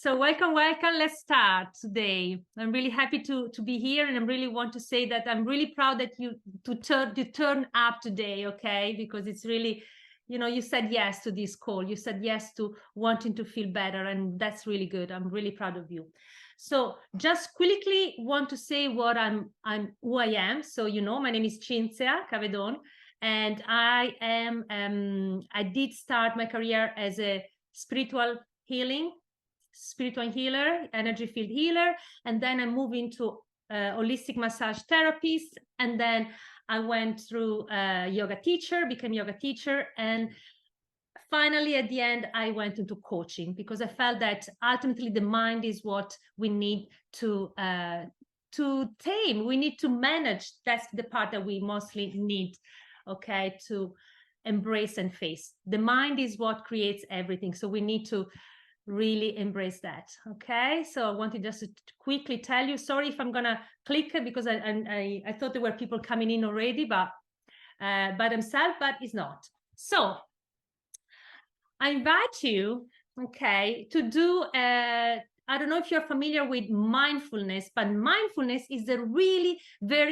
So welcome. Let's start today. I'm really happy to be here, and I really want to say that I'm really proud that you turn up today, okay? Because it's really, you said yes to this call. You said yes to wanting to feel better, and that's really good. I'm really proud of you. So just quickly want to say what who I am. So my name is Cinzia Cavedon, and I did start my career as a spiritual healer, energy field healer, and then I moved into holistic massage therapist, and then I went through became yoga teacher, and finally at the end I went into coaching because I felt that ultimately the mind is what we need to tame, we need to manage. That's the part that we mostly need, okay, to embrace and face. The mind is what creates everything, so we need to really embrace that. Okay, so I wanted just to quickly tell you, sorry if I'm gonna click it because I thought there were people coming in already, but by themselves, but it's not. So I invite you, okay, to do I don't know if you're familiar with mindfulness, but mindfulness is the really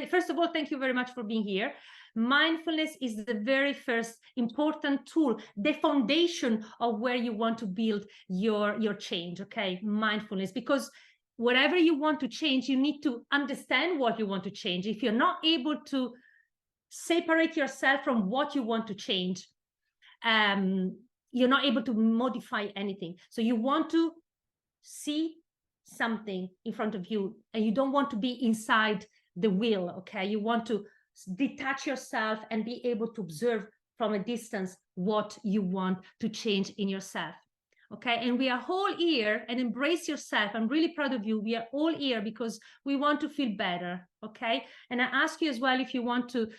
first of all, thank you very much for being here. Mindfulness is the very first important tool, the foundation of where you want to build your change, okay? Mindfulness, because whatever you want to change, you need to understand what you want to change. If you're not able to separate yourself from what you want to change, you're not able to modify anything. So you want to see something in front of you, and you don't want to be inside the wheel, okay? You want to detach yourself and be able to observe from a distance what you want to change in yourself, okay? And we are all here, and embrace yourself. I'm really proud of you. We are all here because we want to feel better, okay? And I ask you as well, if you want to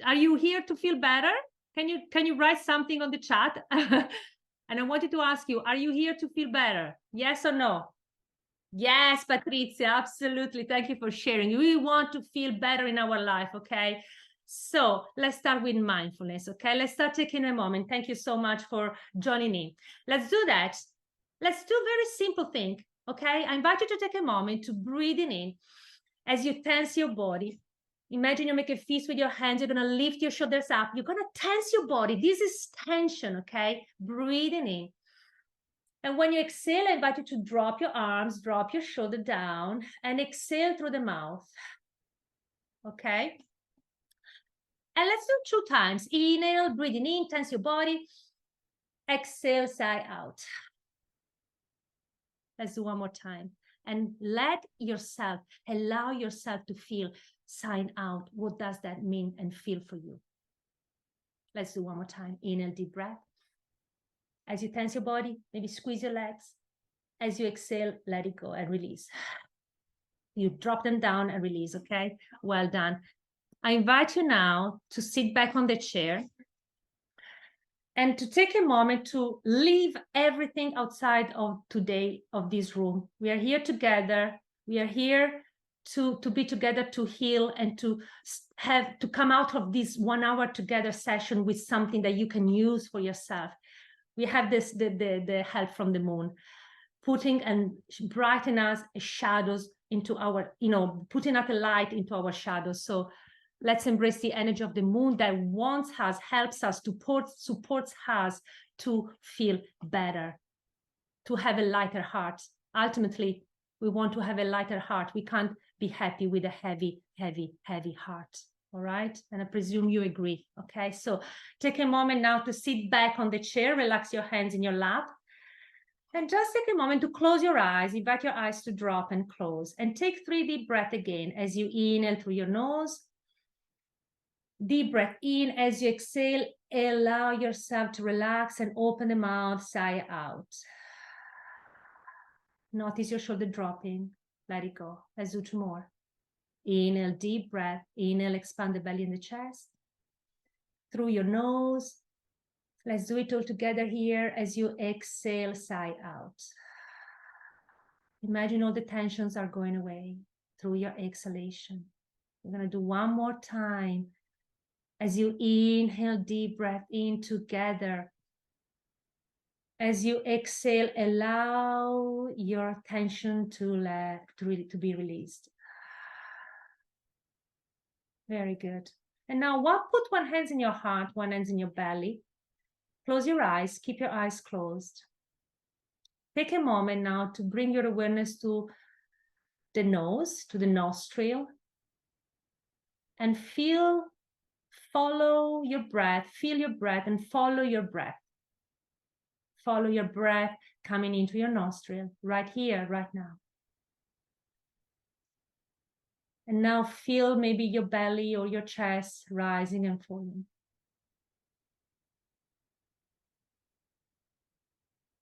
are you here to feel better? Can you write something on the chat? And I wanted to ask you, are you here to feel better? Yes or no? Yes, Patrizia, absolutely. Thank you for sharing. We want to feel better in our life, okay? So let's start with mindfulness, okay? Let's start taking a moment. Thank you so much for joining in. Let's do that. Let's do a very simple thing, okay? I invite you to take a moment to breathe in as you tense your body. Imagine you make a fist with your hands. You're going to lift your shoulders up. You're going to tense your body. This is tension, okay? Breathing in. And when you exhale, I invite you to drop your arms, drop your shoulder down, and exhale through the mouth. Okay? And let's do 2 times. Inhale, breathing in, tense your body. Exhale, sigh out. Let's do one more time. And allow yourself to feel, sign out. What does that mean and feel for you? Let's do one more time. Inhale, deep breath. As you tense your body, maybe squeeze your legs. As you exhale, let it go and release. You drop them down and release, okay? Well done. I invite you now to sit back on the chair and to take a moment to leave everything outside of today, of this room. We are here together. We are here to be together, to heal, and to come out of this 1 hour together session with something that you can use for yourself. We have the help from the moon, putting and brightening us shadows into our, putting out a light into our shadows. So let's embrace the energy of the moon that wants us, helps us, supports us to feel better, to have a lighter heart. Ultimately, we want to have a lighter heart. We can't be happy with a heavy, heavy, heavy heart. All right, and I presume you agree. Okay, so take a moment now to sit back on the chair, relax your hands in your lap, and just take a moment to close your eyes. Invite your eyes to drop and close, and take 3 deep breaths again as you inhale through your nose. Deep breath in. As you exhale, allow yourself to relax and open the mouth, sigh out. Notice your shoulder dropping. Let it go. Let's do 2 more. Inhale, deep breath. Inhale, expand the belly and the chest. Through your nose. Let's do it all together here. As you exhale, sigh out. Imagine all the tensions are going away through your exhalation. We're going to do 1 more time. As you inhale, deep breath in together. As you exhale, allow your attention to be released. Very good. And now put one hand in your heart, one hand in your belly. Close your eyes, keep your eyes closed. Take a moment now to bring your awareness to the nose, to the nostril, and follow your breath, feel your breath and follow your breath. Follow your breath coming into your nostril, right here, right now. And now feel maybe your belly or your chest rising and falling.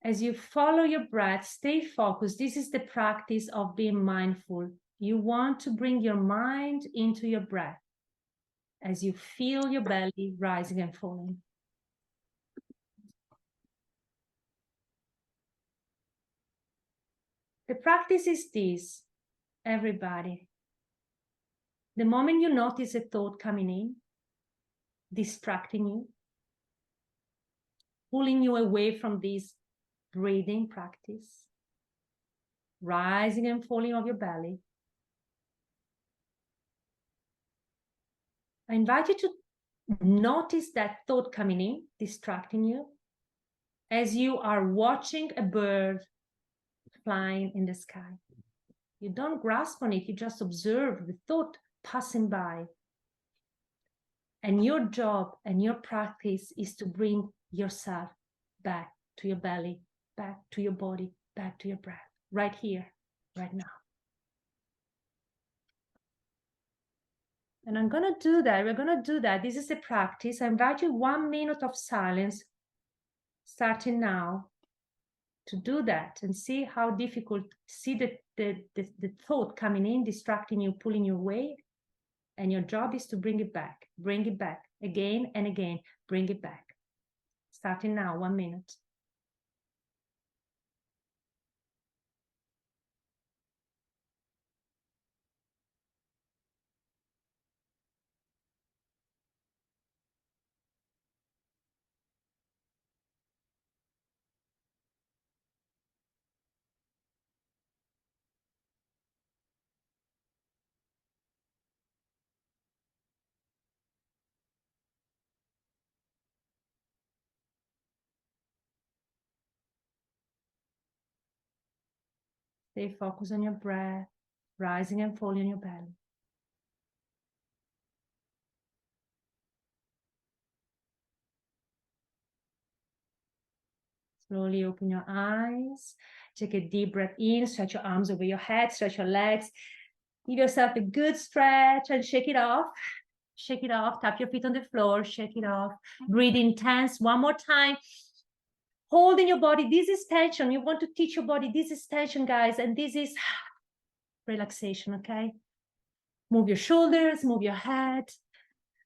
As you follow your breath, stay focused. This is the practice of being mindful. You want to bring your mind into your breath as you feel your belly rising and falling. The practice is this, everybody. The moment you notice a thought coming in, distracting you, pulling you away from this breathing practice, rising and falling of your belly, I invite you to notice that thought coming in, distracting you, as you are watching a bird flying in the sky. You don't grasp on it, you just observe the thought passing by. And your job and your practice is to bring yourself back to your belly, back to your body, back to your breath, right here, right now. And I'm going to do that. We're going to do that. This is a practice. I invite you 1 minute of silence, starting now, to do that and see how difficult, see the thought coming in, distracting you, pulling you away. And your job is to bring it back again and again, bring it back. Starting now, 1 minute. Stay focused on your breath, rising and falling in your belly. Slowly open your eyes. Take a deep breath in, stretch your arms over your head, stretch your legs. Give yourself a good stretch and shake it off. Shake it off. Tap your feet on the floor. Shake it off. Breathe intense. One more time. Holding your body. This is tension. You want to teach your body. This is tension, guys. And this is relaxation, okay? Move your shoulders, move your head,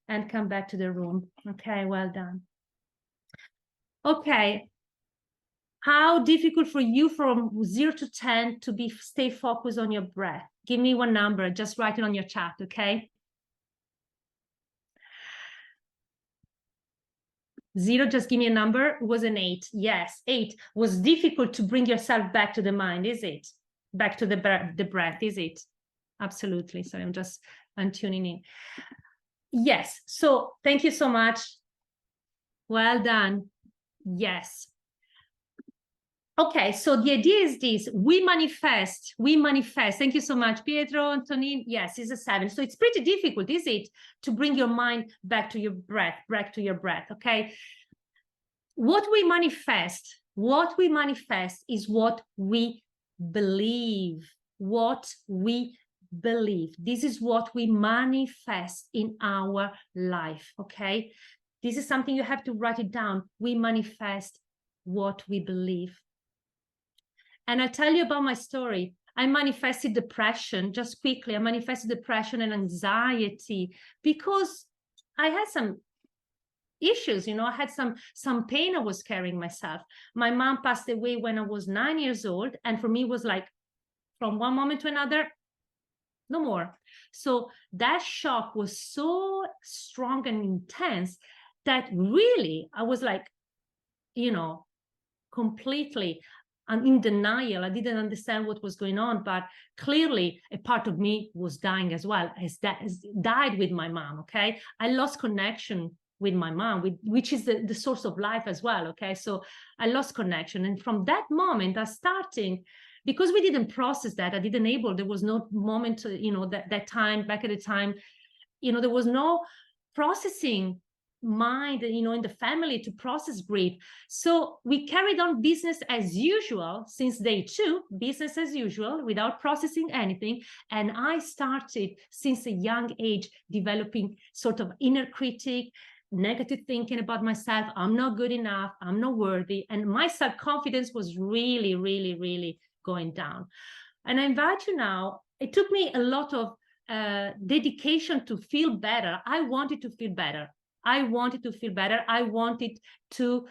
and come back to the room. Okay, well done. Okay. How difficult for you from 0 to 10 to stay focused on your breath? Give me one number. Just write it on your chat, okay? 0, just give me a number. It was an 8. Yes, 8 was difficult to bring yourself back to the mind, is it? Back to the breath, is it? Absolutely. Sorry, I'm tuning in. Yes. So thank you so much. Well done. Yes. Okay, so the idea is this: we manifest. Thank you so much, Pietro, Antonin. Yes, it's a 7. So it's pretty difficult, is it, to bring your mind back to your breath, okay? What we manifest is what we believe. This is what we manifest in our life, okay? This is something you have to write it down. We manifest what we believe. And I'll tell you about my story. I manifested depression, just quickly. I manifested depression and anxiety because I had some issues, I had some pain I was carrying myself. My mom passed away when I was 9 years old. And for me, it was like from one moment to another, no more. So that shock was so strong and intense that really I was like, completely. I'm in denial. I didn't understand what was going on, but clearly a part of me was dying as well, as died with my mom. Okay, I lost connection with my mom, which is the source of life as well. Okay, so I lost connection, and from that moment, I started, because we didn't process that. I didn't able. There was no moment, that time back at the time, there was no processing mind, in the family to process grief. So we carried on business as usual since day 2, business as usual, without processing anything. And I started since a young age developing sort of inner critic, negative thinking about myself. I'm not good enough, I'm not worthy, and my self-confidence was really, really, really going down. And I invite you now, it took me a lot of dedication to feel better. I wanted to feel better. I wanted to feel better. I wanted to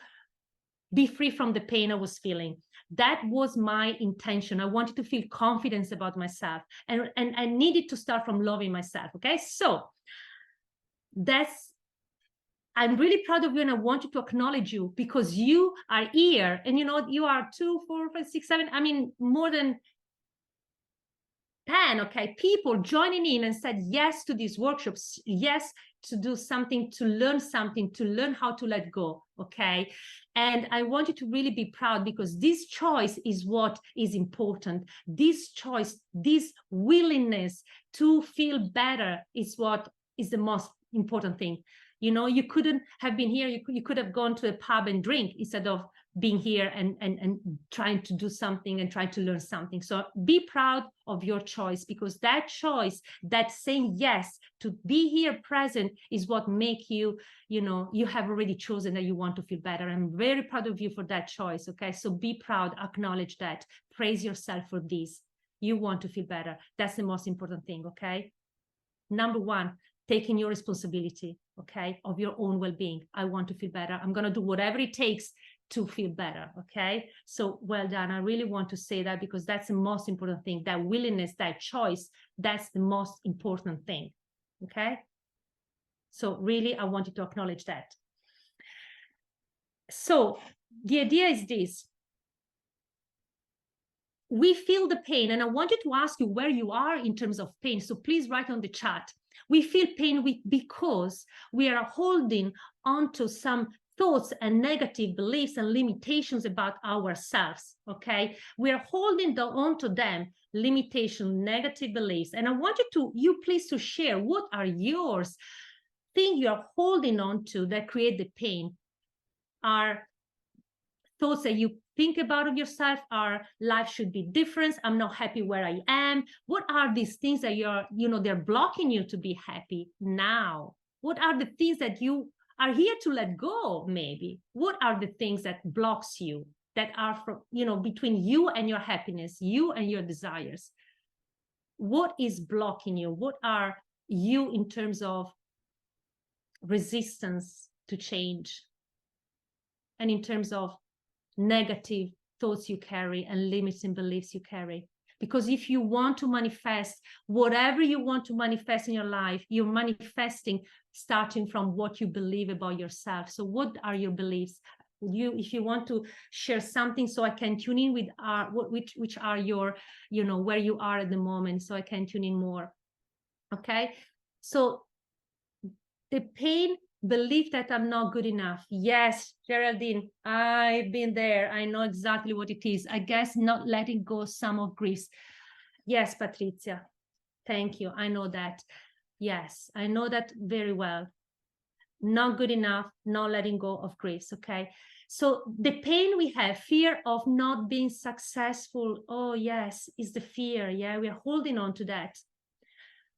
be free from the pain I was feeling. That was my intention. I wanted to feel confidence about myself, and I needed to start from loving myself. Okay, so I'm really proud of you, and I wanted to acknowledge you because you are here, and you are 2, 4, 5, 6, 7. I mean, more than 10, okay, people joining in and said yes to these workshops, yes to do something, to learn how to let go, okay? And I want you to really be proud, because this choice is what is important. This choice, this willingness to feel better is what is the most important thing. You couldn't have been here. You could have gone to a pub and drink instead of being here and trying to do something and trying to learn something. So be proud of your choice, because that choice, that saying yes to be here present, is what make you, you have already chosen that you want to feel better. I'm very proud of you for that choice. Okay, so be proud, acknowledge that, praise yourself for this. You want to feel better. That's the most important thing. Okay, number 1, taking your responsibility, okay, of your own well-being. I want to feel better. I'm going to do whatever it takes to feel better. Okay, so well done. I really want to say that, because that's the most important thing. That willingness, that choice, that's the most important thing. Okay, so really I wanted to acknowledge that. So the idea is this: we feel the pain, and I wanted to ask you where you are in terms of pain. So please write on the chat. We feel pain because we are holding onto some thoughts and negative beliefs and limitations about ourselves. Okay, we are holding onto them, limitation, negative beliefs. And I wanted you please to share, what are yours, things you are holding on to that create the pain? Are thoughts that you think about of yourself? Our life should be different, I'm not happy where I am? What are these things that they're blocking you to be happy now? What are the things that you are here to let go? Maybe what are the things that blocks you, that are from between you and your happiness, you and your desires? What is blocking you? What are you in terms of resistance to change, and in terms of negative thoughts you carry and limiting beliefs you carry? Because if you want to manifest whatever you want to manifest in your life, you're manifesting starting from what you believe about yourself. So what are your beliefs? If you want to share something, so I can tune in with which are your, where you are at the moment, so I can tune in more. Okay, so the pain, belief that I'm not good enough. Yes, Geraldine, I've been there. I know exactly what it is. I guess not letting go some of griefs. Yes, Patrizia, thank you. I know that. Yes, I know that very well. Not good enough, not letting go of griefs. Okay, so the pain we have, fear of not being successful. Oh yes, is the fear. Yeah, we're holding on to that.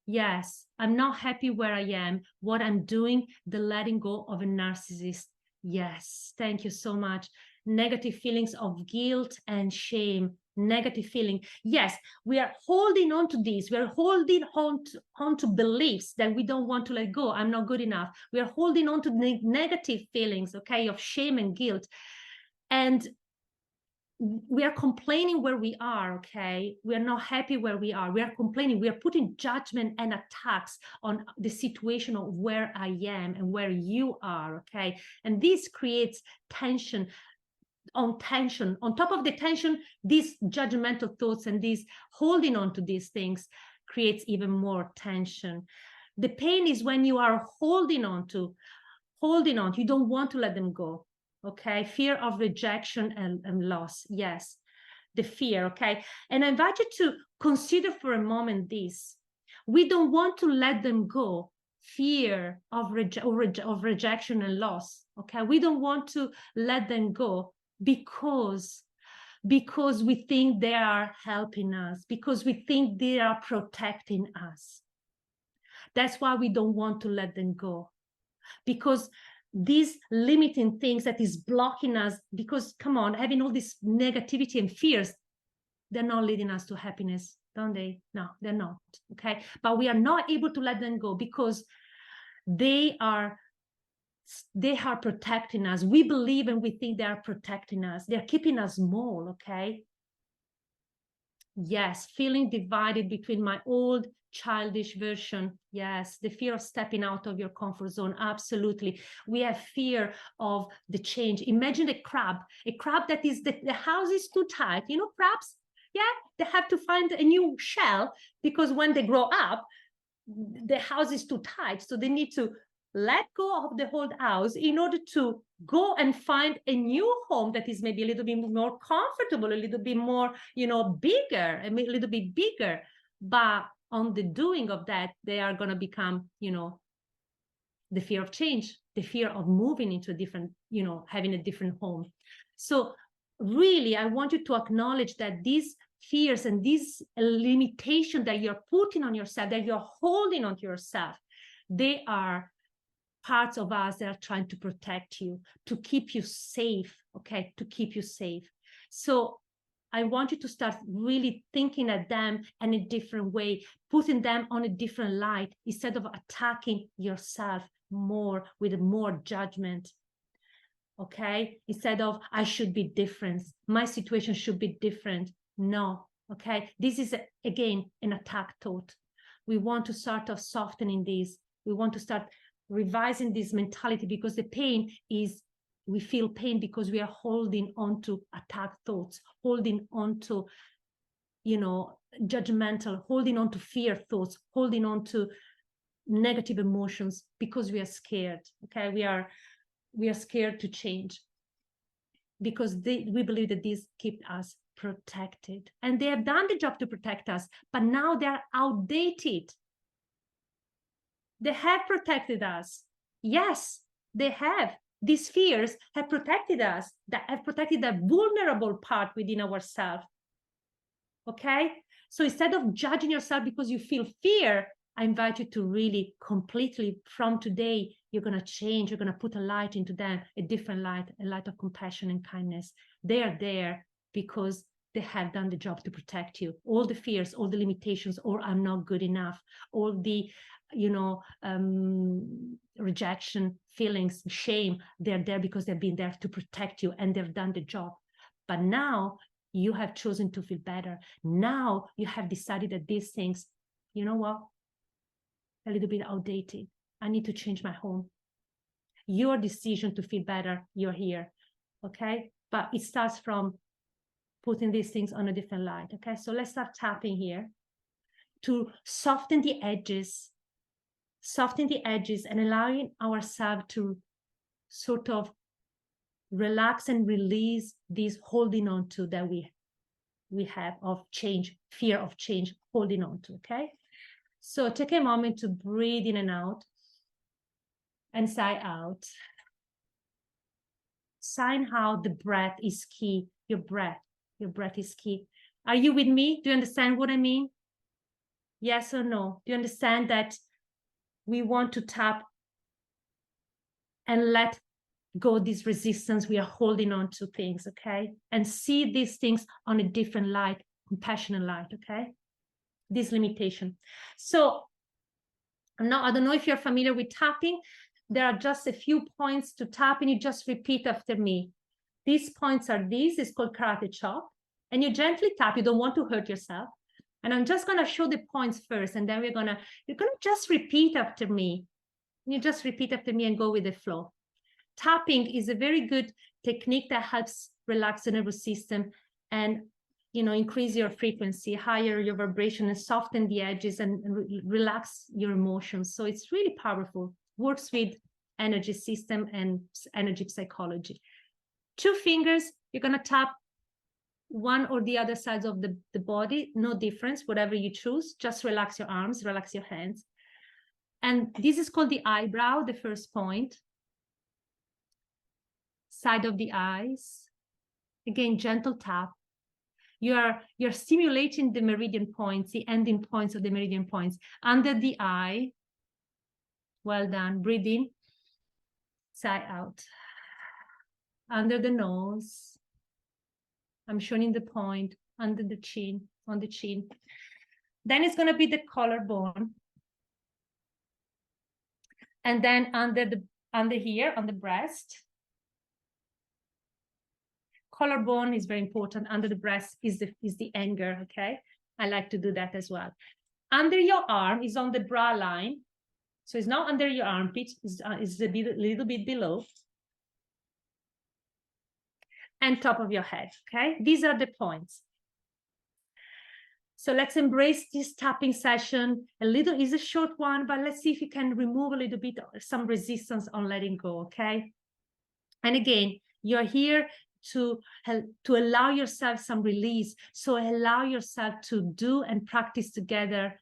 Yes, I'm not happy where I am, what I'm doing, the letting go of a narcissist. Yes, thank you so much. Negative feelings of guilt and shame, negative feeling. Yes, we are holding on to this. We are holding on to beliefs that we don't want to let go. I'm not good enough. We are holding on to negative feelings, okay, of shame and guilt. And we are complaining where we are. Okay, we are not happy where we are. We are complaining. We are putting judgment and attacks on the situation of where I am and where you are. Okay, and this creates tension, on tension. On top of the tension, these judgmental thoughts and these holding on to these things creates even more tension. The pain is when you are holding on, you don't want to let them go. Okay, fear of rejection and loss. Yes, the fear. Okay, and I invite you to consider for a moment this. We don't want to let them go. Fear of rejection and loss. Okay, we don't want to let them go because we think they are helping us, because we think they are protecting us. That's why we don't want to let them go, because these limiting things that is blocking us, because come on, having all this negativity and fears, they're not leading us to happiness, don't they? No, they're not. Okay, but we are not able to let them go because they are protecting us. We believe and we think they are protecting us. They're keeping us small. Okay, yes, feeling divided between my old childish version. Yes, the fear of stepping out of your comfort zone. Absolutely. We have fear of the change. Imagine a crab that is the house is too tight. You know, crabs, yeah, they have to find a new shell because when they grow up, the house is too tight. So they need to let go of the old house in order to go and find a new home that is maybe a little bit more comfortable, a little bit more, bigger, a little bit bigger. But on the doing of that, they are going to become, the fear of change, the fear of moving into a different, having a different home. So really, I want you to acknowledge that these fears and this limitation that you're putting on yourself, that you're holding onto yourself, they are parts of us that are trying to protect you, to keep you safe, okay, to keep you safe. So I want you to start really thinking at them in a different way, putting them on a different light instead of attacking yourself more with more judgment. Okay, instead of I should be different, my situation should be different. No, okay, this is again an attack thought. We want to start off softening this. We want to start revising this mentality, because the pain is, we feel pain because we are holding on to attack thoughts, holding on to, judgmental, holding on to fear thoughts, holding on to negative emotions because we are scared. Okay, we are scared to change because we believe that these keep us protected, and they have done the job to protect us, but now they are outdated. They have protected us. Yes, they have. These fears have protected us, that have protected that vulnerable part within ourselves. Okay? So instead of judging yourself because you feel fear, I invite you to really completely, from today, you're going to change. You're going to put a light into them, a different light, a light of compassion and kindness. They are there because they have done the job to protect you. All the fears, all the limitations, or I'm not good enough, all the rejection, feelings, shame, they're there because they've been there to protect you and they've done the job. But now you have chosen to feel better. Now you have decided that these things, you know what, a little bit outdated. I need to change my home. Your decision to feel better, you're here. Okay, but it starts from putting these things on a different light. Okay, so let's start tapping here to soften the edges and allowing ourselves to sort of relax and release this holding on to that we have of change, fear of change, holding on to. Okay, so take a moment to breathe in and out and sigh out. Sign how the breath is key. Your breath is key. Are you with me? Do you understand what I mean? Yes or no? Do you understand that we want to tap and let go this resistance we are holding on to things, okay? And see these things on a different light, compassionate light, okay? This limitation. So now, I don't know if you're familiar with tapping. There are just a few points to tap, and you just repeat after me. These points are these. It's called karate chop. And you gently tap. You don't want to hurt yourself. And I'm just going to show the points first, and then you're going to just repeat after me. You just repeat after me and go with the flow. Tapping is a very good technique that helps relax the nervous system and, you know, increase your frequency, higher your vibration, and soften the edges and relax your emotions. So it's really powerful. Works with energy system and energy psychology. 2 fingers, you're going to tap one or the other sides of the body, no difference, whatever you choose. Just relax your arms, relax your hands. And this is called the eyebrow, the first point. Side of the eyes. Again, gentle tap. You're stimulating the meridian points, the ending points of the meridian points. Under the eye. Well done. Breathe in. Sigh out. Under the nose. I'm showing the point under the chin, on the chin. Then it's going to be the collarbone. And then under here, on the breast. Collarbone is very important. Under the breast is the anger, okay? I like to do that as well. Under your arm is on the bra line. So it's not under your armpit, it's a little bit below. And top of your head, okay? These are the points. So let's embrace this tapping session. It's a short one, but let's see if you can remove a little bit, some resistance on letting go, okay? And again, you're here to allow yourself some release. So allow yourself to do and practice together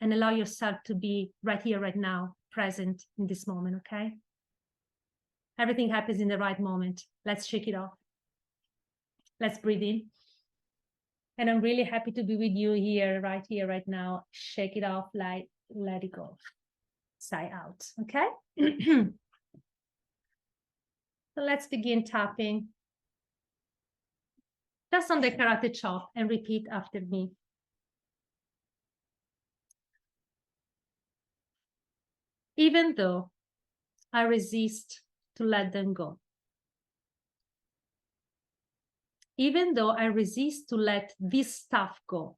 and allow yourself to be right here, right now, present in this moment, okay? Everything happens in the right moment. Let's shake it off. Let's breathe in. And I'm really happy to be with you here, right now. Shake it off, let it go. Sigh out, okay? So let's begin tapping. Just on the karate chop and repeat after me. Even though I resist to let them go. Even though I resist to let this stuff go.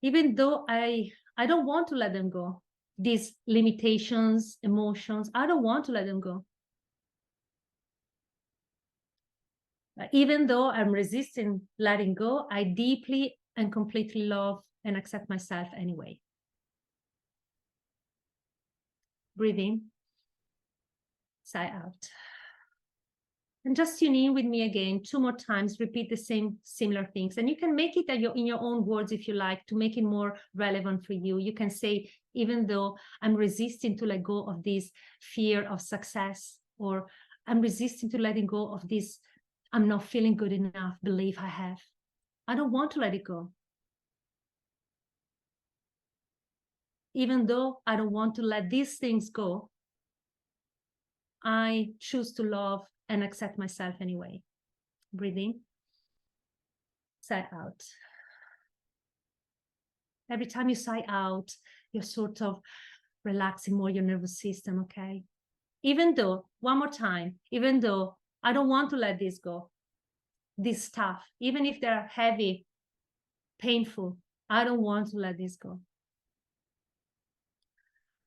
Even though I don't want to let them go. These limitations, emotions, I don't want to let them go. Even though I'm resisting letting go, I deeply and completely love and accept myself anyway. Breathe in, sigh out. And just tune in with me again 2 more times, repeat the same similar things. And you can make it in your own words if you like, to make it more relevant for you. You can say, even though I'm resisting to let go of this fear of success, or I'm resisting to letting go of this I'm not feeling good enough belief I have. I don't want to let it go. Even though I don't want to let these things go, I choose to love and accept myself anyway. Breathe in, sigh out. Every time you sigh out, you're sort of relaxing more your nervous system, okay? Even though, one more time, even though I don't want to let this go, this stuff, even if they're heavy, painful, I don't want to let this go.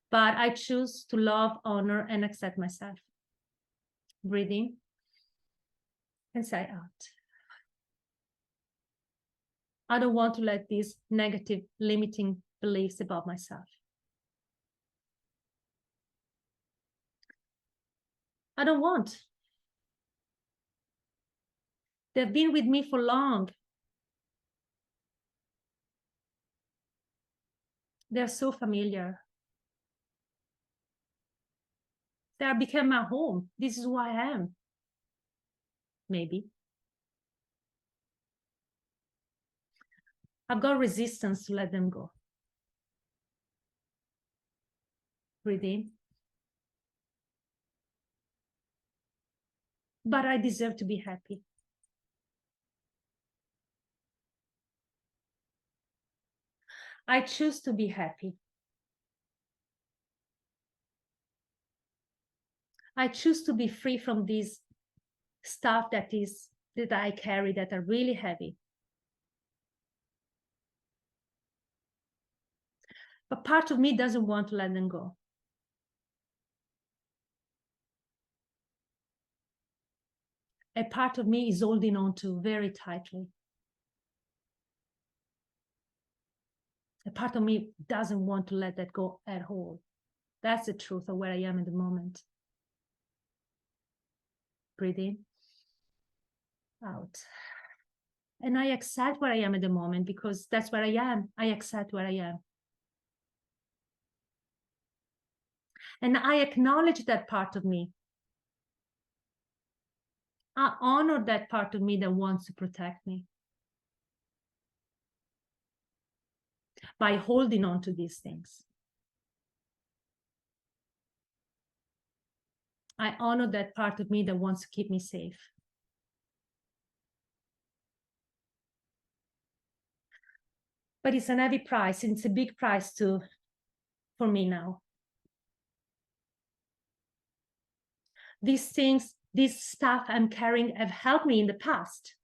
But I choose to love, honor, and accept myself. Breathe in and sigh out. I don't want to let these negative, limiting beliefs about myself. I don't want. They've been with me for long. They're so familiar. They have become my home. This is who I am. Maybe. I've got resistance to let them go. Breathe in. But I deserve to be happy. I choose to be happy. I choose to be free from this stuff that I carry that are really heavy. But part of me doesn't want to let them go. a part of me is holding on to very tightly. A part of me doesn't want to let that go at all. That's the truth of where I am in the moment. Breathe in, out. And I accept where I am at the moment because that's where I am. I accept where I am. And I acknowledge that part of me. I honor that part of me that wants to protect me by holding on to these things. I honor that part of me that wants to keep me safe. But it's an heavy price, and it's a big price too for me now. These things, this stuff I'm carrying have helped me in the past.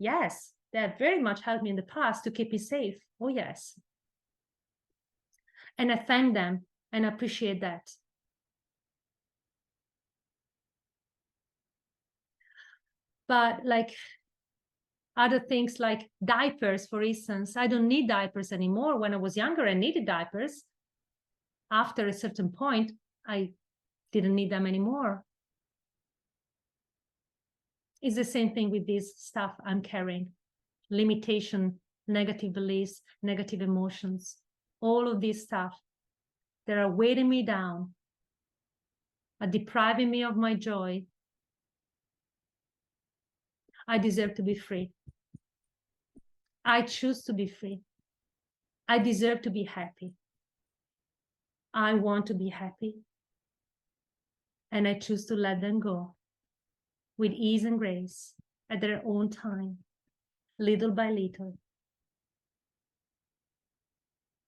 Yes, they have very much helped me in the past to keep me safe. Oh, yes. And I thank them and appreciate that. But like other things like diapers, for instance, I don't need diapers anymore. When I was younger, I needed diapers. After a certain point, I didn't need them anymore. It's the same thing with this stuff I'm carrying. Limitation, negative beliefs, negative emotions, all of this stuff that are weighting me down, are depriving me of my joy. I deserve to be free. I choose to be free. I deserve to be happy. I want to be happy. And I choose to let them go with ease and grace at their own time, little by little.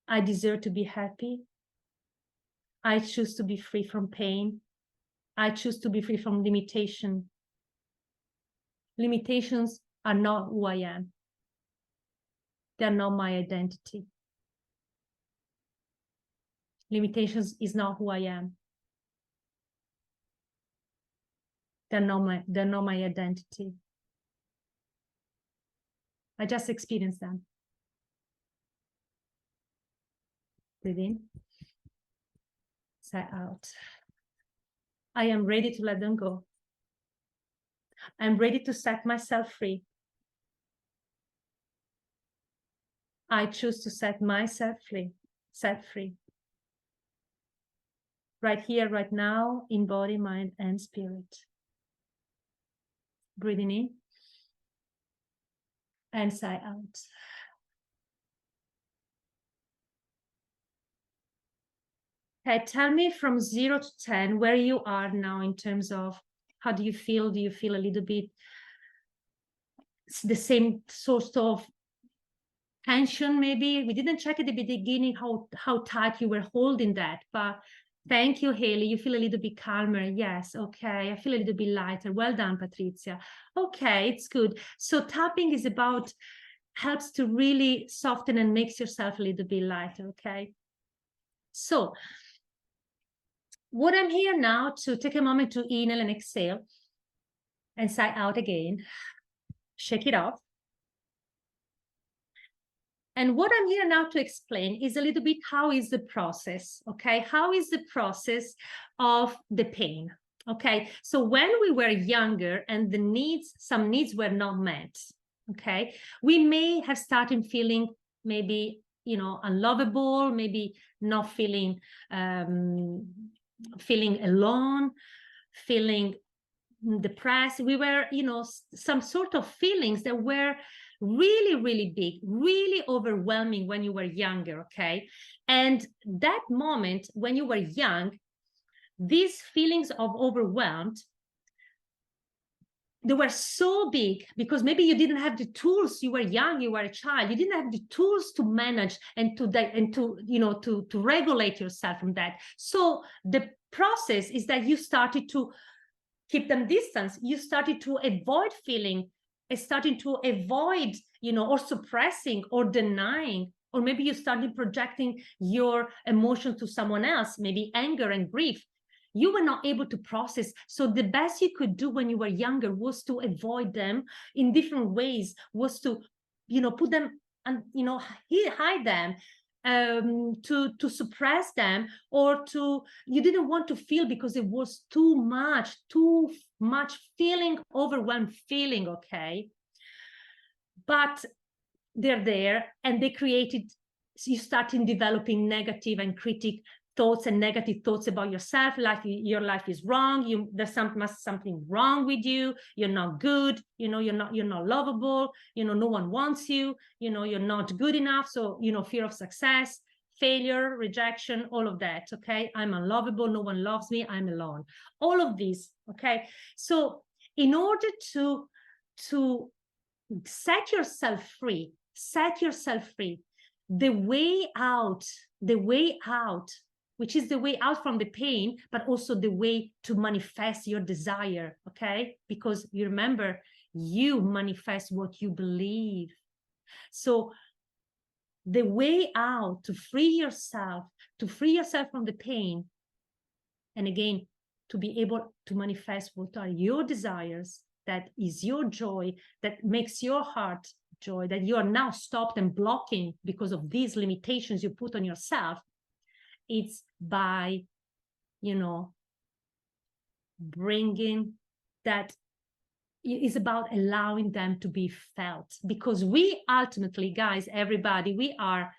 I deserve to be happy. I choose to be free from pain. I choose to be free from limitation. Limitations are not who I am. They're not my identity. Limitations is not who I am. They're not my identity. I just experience them. Breathe in. Sigh out. I am ready to let them go. I'm ready to set myself free. I choose to set myself free. Set free. Right here, right now, in body, mind, and spirit. Breathing in. And sigh out. Okay, tell me from 0 to 10 where you are now in terms of how do you feel? Do you feel a little bit the same sort of tension maybe? We didn't check at the beginning how tight you were holding that, but thank you, Haley. You feel a little bit calmer. Yes, okay. I feel a little bit lighter. Well done, Patrizia. Okay, it's good. So tapping is about, helps to really soften and makes yourself a little bit lighter, okay? So what I'm here now to take a moment to inhale and exhale and sigh out again. Shake it off. And what I'm here now to explain is a little bit how is the process, okay? How is the process of the pain, okay? So when we were younger and the needs, some needs were not met, okay? We may have started feeling maybe, you know, unlovable, maybe not feeling, feeling alone, feeling depressed. We were, you know, some sort of feelings that were really, really big, really overwhelming when you were younger, okay? And that moment when you were young, these feelings of overwhelmed, they were so big because maybe you didn't have the tools. You were young, you were a child, you didn't have the tools to manage and to you know, to regulate yourself from that. So the process is that you started to keep them distance. You started to avoid feeling, starting to avoid, you know, or suppressing or denying, or maybe you started projecting your emotion to someone else, maybe anger and grief. you were not able to process. So the best you could do when you were younger was to avoid them in different ways, was to, put them and, hide them, to suppress them, or you didn't want to feel because it was too much feeling, overwhelmed feeling, okay? But they're there, and they created, you started developing negative and critic thoughts and negative thoughts about yourself. Your life is wrong. There's something wrong with you. You're not good. You're not lovable. No one wants you. You're not good enough. So, fear of success, failure, rejection, all of that. Okay. I'm unlovable. No one loves me. I'm alone. All of these. Okay. So in order to set yourself free, the way out, which is the way out from the pain, but also the way to manifest your desire, okay? Because you remember, you manifest what you believe. So the way out to free yourself from the pain, and again, to be able to manifest what are your desires, that is your joy, that makes your heart joy, that you are now stopped and blocking because of these limitations you put on yourself. It's by, bringing that, is about allowing them to be felt. Because we ultimately, guys, everybody, we are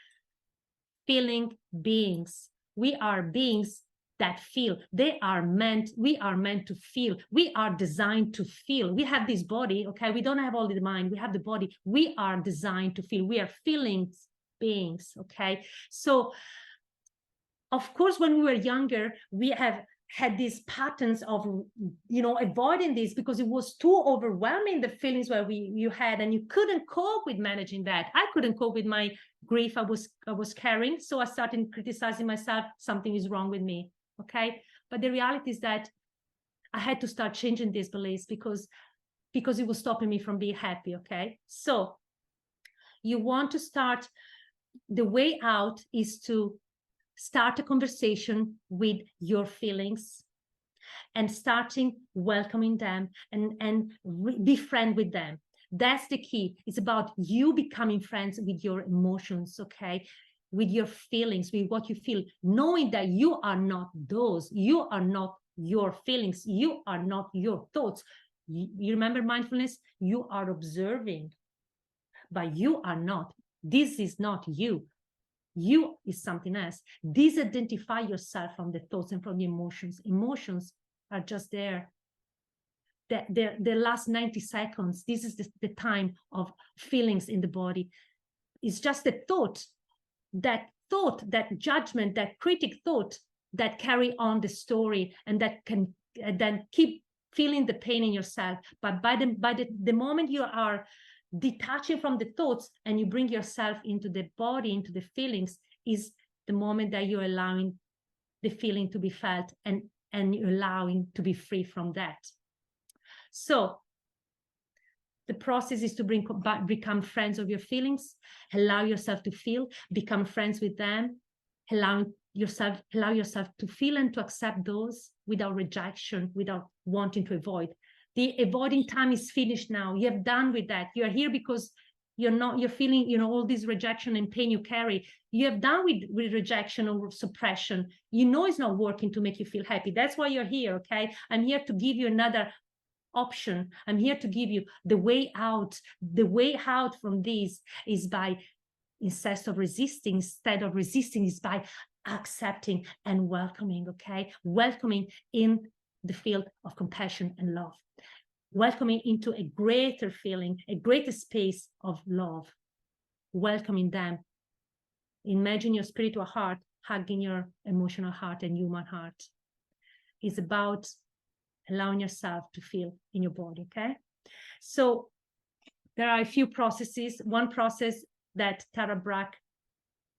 feeling beings. We are beings that feel. We are meant to feel. We are designed to feel. We have this body, okay? We don't have only the mind, we have the body. We are designed to feel. We are feelings beings, okay? So of course, when we were younger, we have had these patterns of, avoiding this because it was too overwhelming, the feelings where you had, and you couldn't cope with managing that. I couldn't cope with my grief I was carrying. So I started criticizing myself. Something is wrong with me. Okay. But the reality is that I had to start changing these beliefs because it was stopping me from being happy. Okay. So you want to start, the way out is to start a conversation with your feelings and starting welcoming them and be friend with them. That's the key. It's about you becoming friends with your emotions, okay? With your feelings, with what you feel, knowing that you are not those. You are not your feelings. You are not your thoughts. You remember mindfulness? You are observing, but you are not. This is not you. You is something else. Disidentify yourself from the thoughts and from the emotions. Emotions are just there. The last 90 seconds, this is the time of feelings in the body. It's just a thought, that judgment, that critic thought that carry on the story, and that can then keep feeling the pain in yourself. But by the moment you are detaching from the thoughts and you bring yourself into the body, into the feelings, is the moment that you're allowing the feeling to be felt and you're allowing to be free from that. So the process is to become friends of your feelings, allow yourself to feel, become friends with them, allow yourself to feel and to accept those without rejection, without wanting to avoid. The avoiding time is finished now. You have done with that. You're here because you're feeling, all this rejection and pain you carry. You have done with rejection or suppression. It's not working to make you feel happy. That's why you're here, okay? I'm here to give you another option. I'm here to give you the way out. The way out from this is by, instead of resisting is by accepting and welcoming, okay? Welcoming in the field of compassion and love. Welcoming into a greater feeling, a greater space of love. Welcoming them. Imagine your spiritual heart hugging your emotional heart and human heart. It's about allowing yourself to feel in your body, okay? So there are a few processes. One process that Tara Brach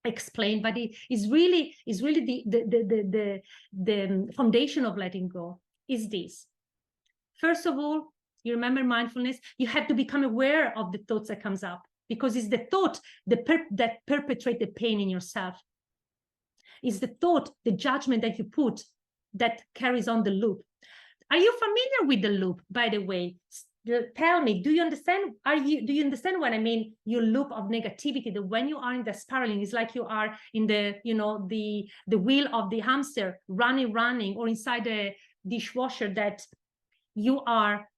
explained, but it is really the foundation of letting go is this. First of all, you remember mindfulness, you have to become aware of the thoughts that comes up, because it's the thought that perpetrate the pain in yourself. It's the thought, the judgment that you put that carries on the loop. Are you familiar with the loop, by the way? Tell me, do you understand? Do you understand what I mean? Your loop of negativity, that when you are in the spiraling, it's like you are in the, you know, the wheel of the hamster running, or inside the dishwasher, that you are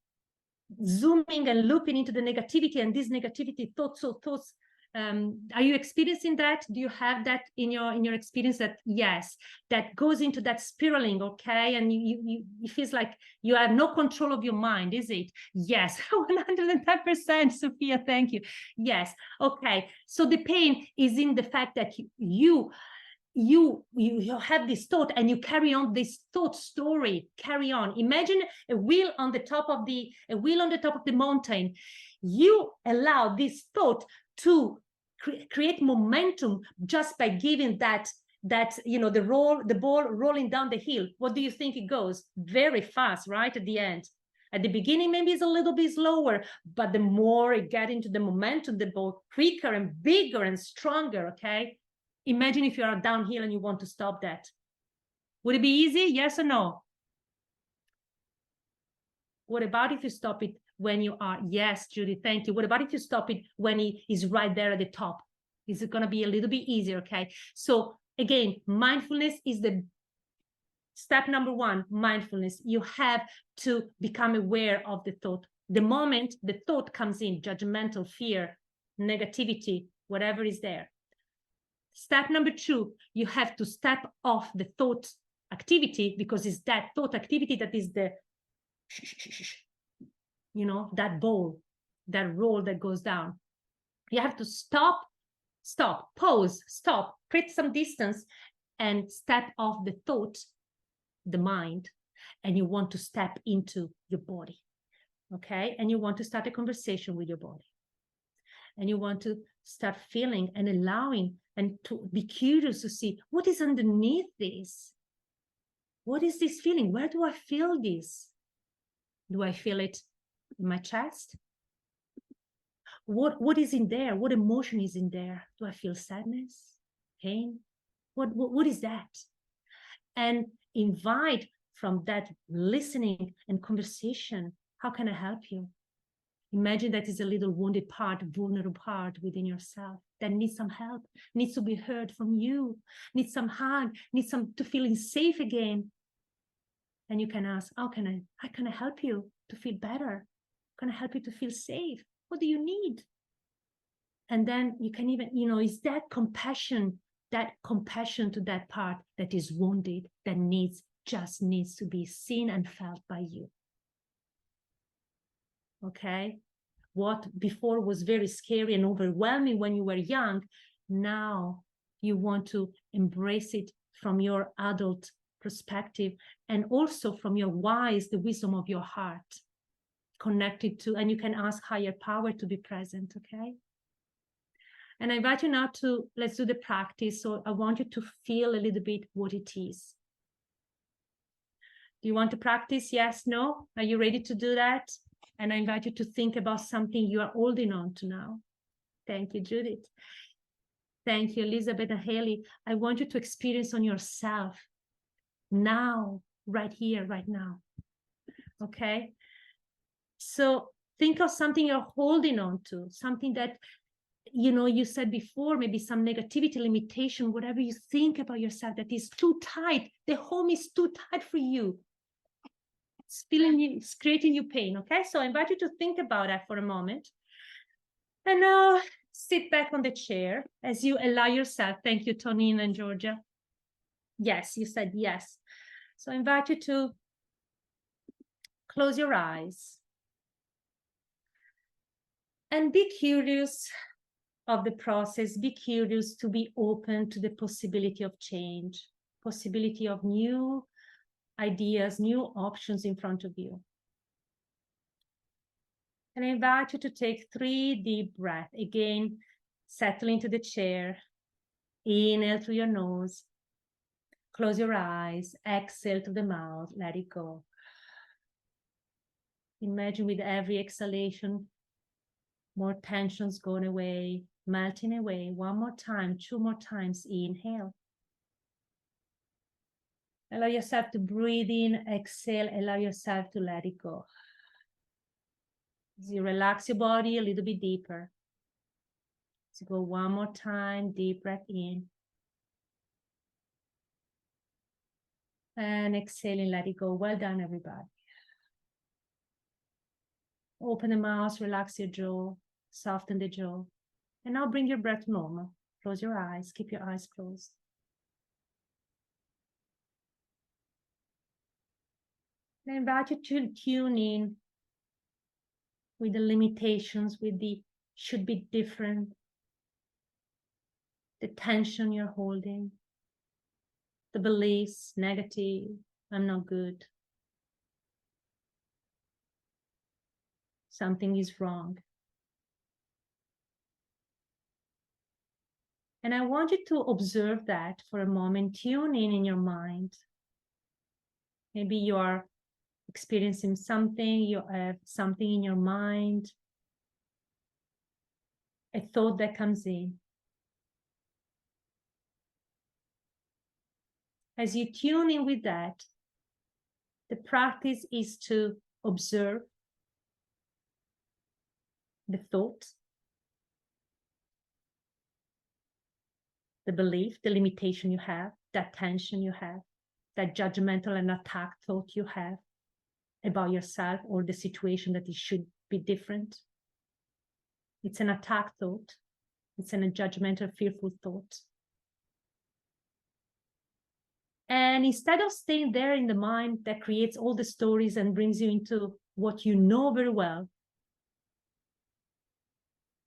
zooming and looping into the negativity, and this negativity thoughts. Are you experiencing that? Do you have that in your experience, that yes, that goes into that spiraling? Okay, and it feels like you have no control of your mind, is it? Yes. 110%, Sophia, thank you. Yes. Okay, so the pain is in the fact that you have this thought, and you carry on this thought story. Carry on. Imagine a wheel on the top of the mountain. You allow this thought to create momentum just by giving that you know, the ball rolling down the hill. What do you think? It goes very fast, right? At the end. At the beginning, maybe it's a little bit slower, but the more it gets into the momentum, the ball quicker and bigger and stronger. Okay. Imagine if you are downhill and you want to stop that. Would it be easy? Yes or no? What about if you stop it when you are? Yes, Judy, thank you. What about if you stop it when he is right there at the top? Is it going to be a little bit easier? Okay. So again, mindfulness is the step number one. Mindfulness. You have to become aware of the thought. The moment the thought comes in, judgmental, fear, negativity, whatever is there. Step number two, you have to step off the thought activity, because it's that thought activity that is the, you know, that ball, that roll that goes down. You have to stop, pause, stop, create some distance, and step off the thought, the mind, and you want to step into your body. Okay. And you want to start a conversation with your body. And you want to start feeling and allowing, and to be curious to see what is underneath this. What is this feeling? Where do I feel this? Do I feel it in my chest? What is in there? What emotion is in there? Do I feel sadness, pain? What is that? And invite from that listening and conversation, how can I help you? Imagine that is a little wounded part, vulnerable part within yourself that needs some help, needs to be heard from you, needs some hug, needs some to feeling safe again. And you can ask, how can I help you to feel better? Can I help you to feel safe? What do you need? And then you can even, you know, is that compassion to that part that is wounded, that just needs to be seen and felt by you. Okay. What before was very scary and overwhelming when you were young, now you want to embrace it from your adult perspective, and also from your wise, the wisdom of your heart, connected to, and you can ask higher power to be present. Okay. And I invite you now to, let's do the practice. So I want you to feel a little bit what it is. Do you want to practice? Yes, no? Are you ready to do that? And I invite you to think about something you are holding on to now. Thank you, Judith. Thank you, Elizabeth and Haley. I want you to experience on yourself now, right here, right now. Okay? So think of something you're holding on to, something that, you know, you said before, maybe some negativity, limitation, whatever you think about yourself that is too tight. The home is too tight for you. It's creating you pain. Okay, so I invite you to think about that for a moment. And now sit back on the chair as you allow yourself. Thank you, Tonine and Georgia. Yes, you said yes. So I invite you to close your eyes and be curious of the process. Be curious to be open to the possibility of change, possibility of new ideas, new options in front of you. And I invite you to take 3 deep breaths. Again, settle into the chair. Inhale through your nose. Close your eyes. Exhale through the mouth. Let it go. Imagine with every exhalation, more tensions going away, melting away. 1 more time, 2 more times. Inhale. Allow yourself to breathe in, exhale, allow yourself to let it go. As you relax your body a little bit deeper. So go one more time, deep breath in. And exhaling, let it go. Well done, everybody. Open the mouth, relax your jaw, soften the jaw. And now bring your breath normal. Close your eyes, keep your eyes closed. I invite you to tune in with the limitations, with the should be different, the tension you're holding, the beliefs, negative, I'm not good. Something is wrong. And I want you to observe that for a moment, tune in your mind. Maybe you are experiencing something, you have something in your mind, a thought that comes in. As you tune in with that, the practice is to observe the thought, the belief, the limitation you have, that tension you have, that judgmental and attack thought you have about yourself or the situation that it should be different. It's an attack thought. It's a judgmental, fearful thought. And instead of staying there in the mind that creates all the stories and brings you into what you know very well,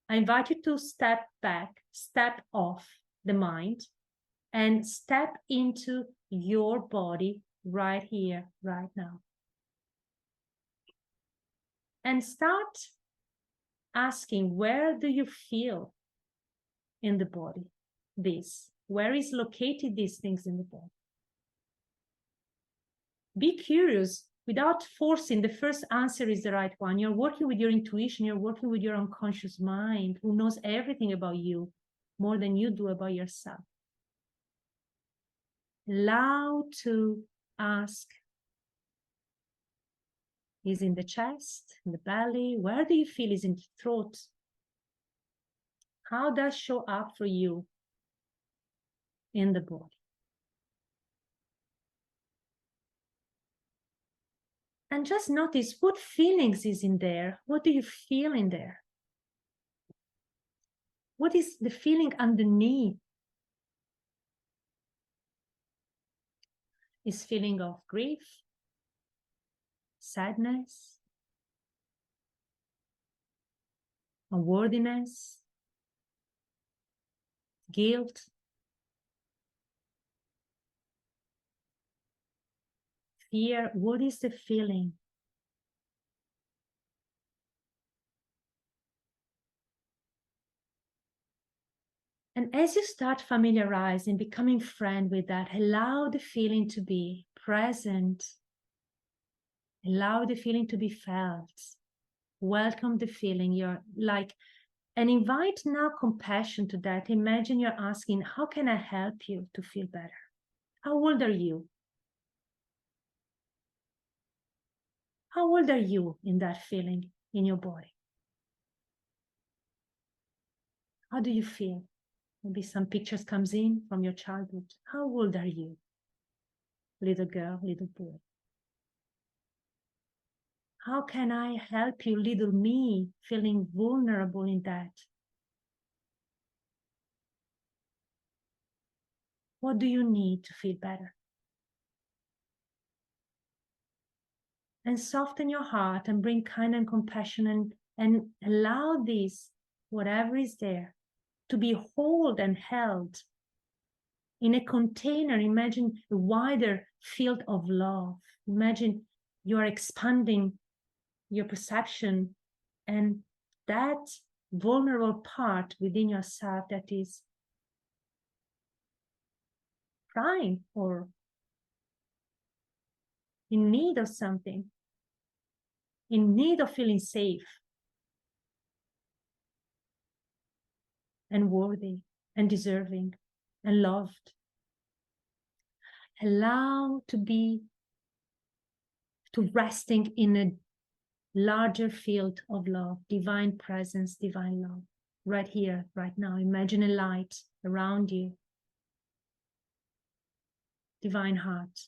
I invite you to step back, step off the mind, and step into your body right here, right now. And start asking, where do you feel in the body this? Where is located these things in the body? Be curious without forcing. The first answer is the right one. You're working with your intuition. You're working with your unconscious mind, who knows everything about you more than you do about yourself. Allow to ask, is in the chest, in the belly? Where do you feel? Is in the throat? How does show up for you in the body? And just notice what feelings is in there. What do you feel in there? What is the feeling underneath? Is feeling of grief, sadness, unworthiness, guilt, fear? What is the feeling? And as you start familiarizing, becoming friend with that, allow the feeling to be present. Allow the feeling to be felt. Welcome the feeling. You're like, and invite now compassion to that. Imagine you're asking, how can I help you to feel better? How old are you? How old are you in that feeling in your body? How do you feel? Maybe some pictures comes in from your childhood. How old are you? Little girl, little boy. How can I help you, little me, feeling vulnerable in that? What do you need to feel better? And soften your heart and bring kind and compassion and allow this, whatever is there, to be held and held in a container. Imagine a wider field of love. Imagine you're expanding your perception and that vulnerable part within yourself that is crying or in need of something, in need of feeling safe and worthy and deserving and loved. allow to resting in a larger field of love, divine presence, divine love, right here, right now. Imagine a light around you, divine heart.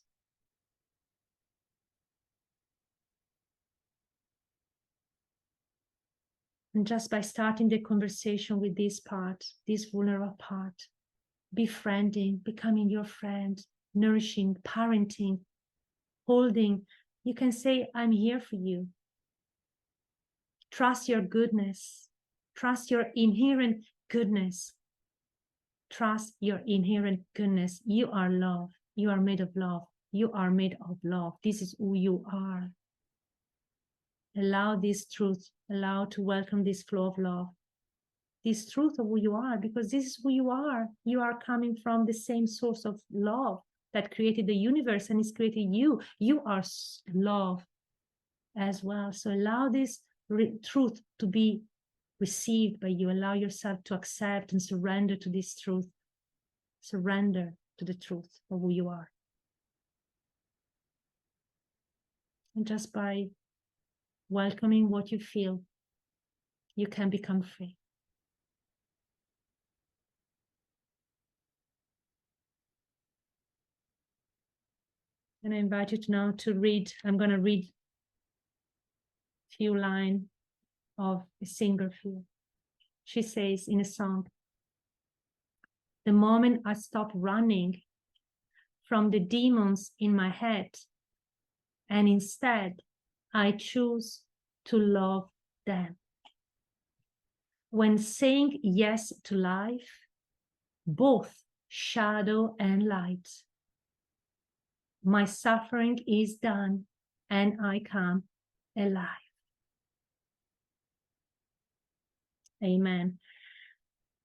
And just by starting the conversation with this part, this vulnerable part, befriending, becoming your friend, nourishing, parenting, holding, you can say, I'm here for you. Trust your goodness. Trust your inherent goodness. Trust your inherent goodness. You are love. You are made of love. You are made of love. This is who you are. Allow this truth. Allow to welcome this flow of love. This truth of who you are, because this is who you are. You are coming from the same source of love that created the universe and is creating you. You are love as well. So allow this truth to be received by you. Allow yourself to accept and surrender to this truth. Surrender to the truth of who you are. And just by welcoming what you feel, you can become free. And I invite you to now to read. I'm going to read a few lines of a singer here. She says in a song, the moment I stop running from the demons in my head, and instead I choose to love them. When saying yes to life, both shadow and light, my suffering is done and I come alive. Amen.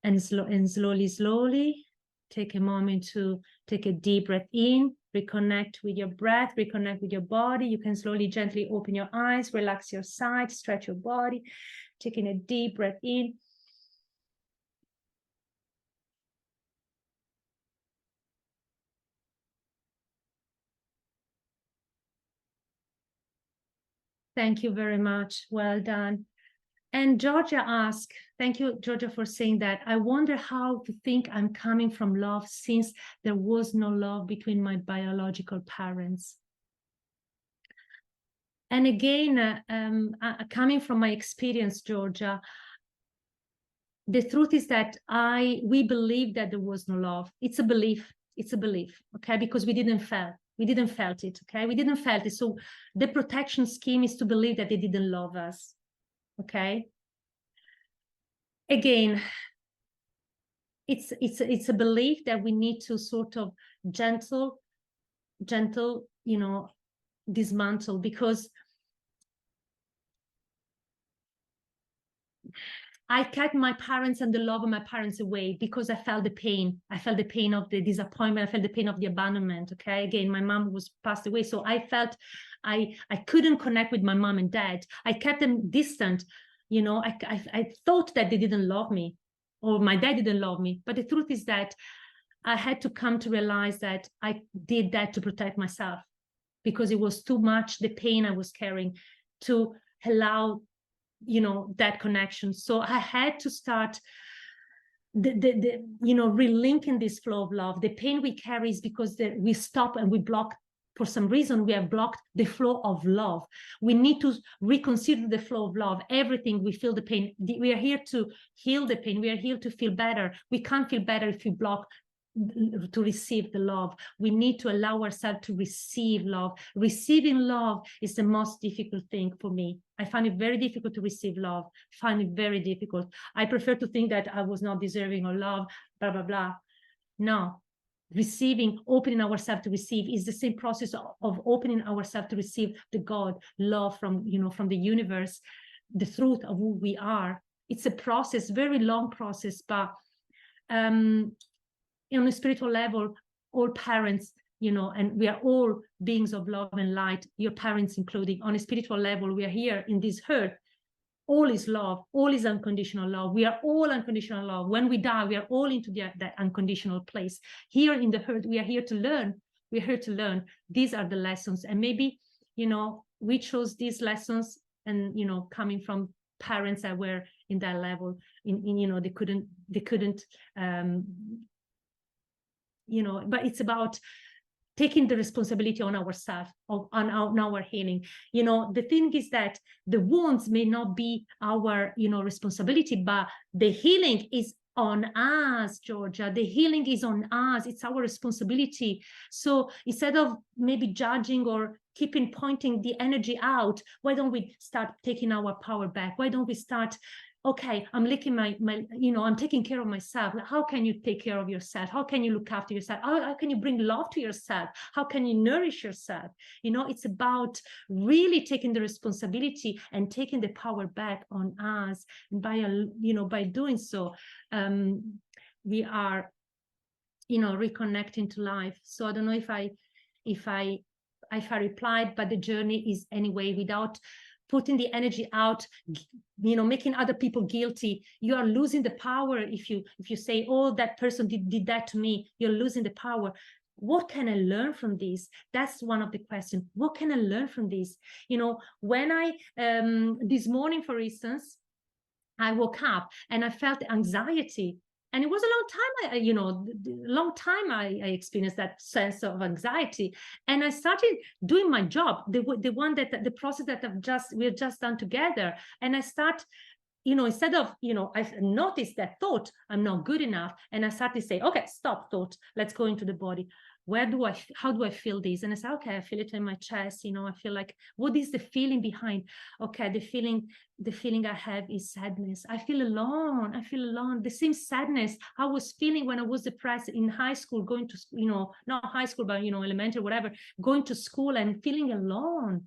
And slowly, take a moment to take a deep breath in, reconnect with your breath, reconnect with your body. You can slowly, gently open your eyes, relax your sides, stretch your body, taking a deep breath in. Thank you very much. Well done. And Georgia asked, thank you, Georgia, for saying that. I wonder how to think I'm coming from love since there was no love between my biological parents. And again, coming from my experience, Georgia, the truth is that we believe that there was no love. It's a belief. It's a belief, okay? Because we didn't felt it, okay? We didn't felt it. So the protection scheme is to believe that they didn't love us, okay? Again, it's a belief that we need to sort of gentle, you know, dismantle, because I kept my parents and the love of my parents away because I felt the pain. I felt the pain of the disappointment. I felt the pain of the abandonment. Okay. Again, my mom was passed away. So I felt I couldn't connect with my mom and dad. I kept them distant. You know, I thought that they didn't love me or my dad didn't love me. But the truth is that I had to come to realize that I did that to protect myself because it was too much, the pain I was carrying, to allow, you know, that connection. So I had to start you know, relinking this flow of love. The pain we carry is because we stop and we block. For some reason, we have blocked the flow of love. We need to reconsider the flow of love. Everything, we feel the pain. We are here to heal the pain. We are here to feel better. We can't feel better if we block to receive the love. We need to allow ourselves to receive love. Receiving love is the most difficult thing for me. I find it very difficult to receive love. I find it very difficult. I prefer to think that I was not deserving of love, blah, blah, blah. No. Receiving, opening ourselves to receive is the same process of opening ourselves to receive the God, love from, you know, from the universe, the truth of who we are. It's a process, very long process, but on a spiritual level, all parents, you know, and we are all beings of love and light, your parents including. On a spiritual level, we are here in this earth. All is love, all is unconditional love. We are all unconditional love. When we die, we are all into that unconditional place. Here in the earth, we are here to learn We're here to learn. These are the lessons. And maybe, you know, we chose these lessons, and, you know, coming from parents that were in that level, you know, they couldn't, you know, but it's about taking the responsibility on ourselves, on our healing. You know, the thing is that the wounds may not be our, you know, responsibility, but the healing is on us, Georgia. The healing is on us. It's our responsibility. So instead of maybe judging or keeping pointing the energy out, why don't we start taking our power back? Why don't we start, okay, I'm licking my, you know, I'm taking care of myself. How can you take care of yourself? How can you look after yourself? How can you bring love to yourself? How can you nourish yourself? You know, it's about really taking the responsibility and taking the power back on us. And by, you know, by doing so, we are, you know, reconnecting to life. So I don't know if I replied, but the journey is anyway, without putting the energy out, you know, making other people guilty. You are losing the power if you say, oh, that person did that to me. You're losing the power. What can I learn from this? That's one of the questions. What can I learn from this? You know, when I this morning, for instance, I woke up and I felt anxiety. And it was a long time I experienced that sense of anxiety. And I started doing my job, the process that we've just done together. And I start, you know, instead of, you know, I noticed that thought, I'm not good enough. And I started to say, okay, stop thought, let's go into the body. How do I feel this? And I said, okay, I feel it in my chest. You know, I feel like, what is the feeling behind? Okay, the feeling I have is sadness. I feel alone. The same sadness I was feeling when I was depressed in high school, going to, you know, not high school, but, you know, elementary, whatever, going to school and feeling alone.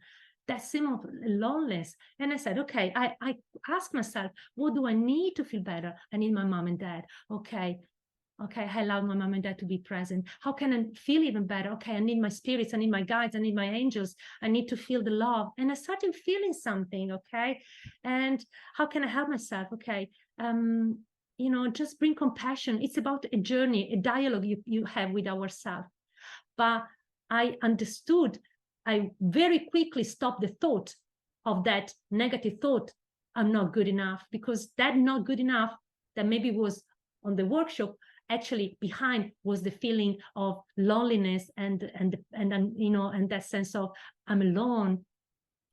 That same of loneliness. And I said, okay, I asked myself, what do I need to feel better? I need my mom and dad. Okay, I allowed my mom and dad to be present. How can I feel even better? Okay, I need my spirits, I need my guides, I need my angels, I need to feel the love. And I started feeling something, okay? And how can I help myself? Okay, you know, just bring compassion. It's about a journey, a dialogue you have with ourselves. But I understood, I very quickly stopped the thought of that negative thought, I'm not good enough, because that not good enough that maybe was on the workshop, actually behind was the feeling of loneliness and you know, and that sense of I'm alone.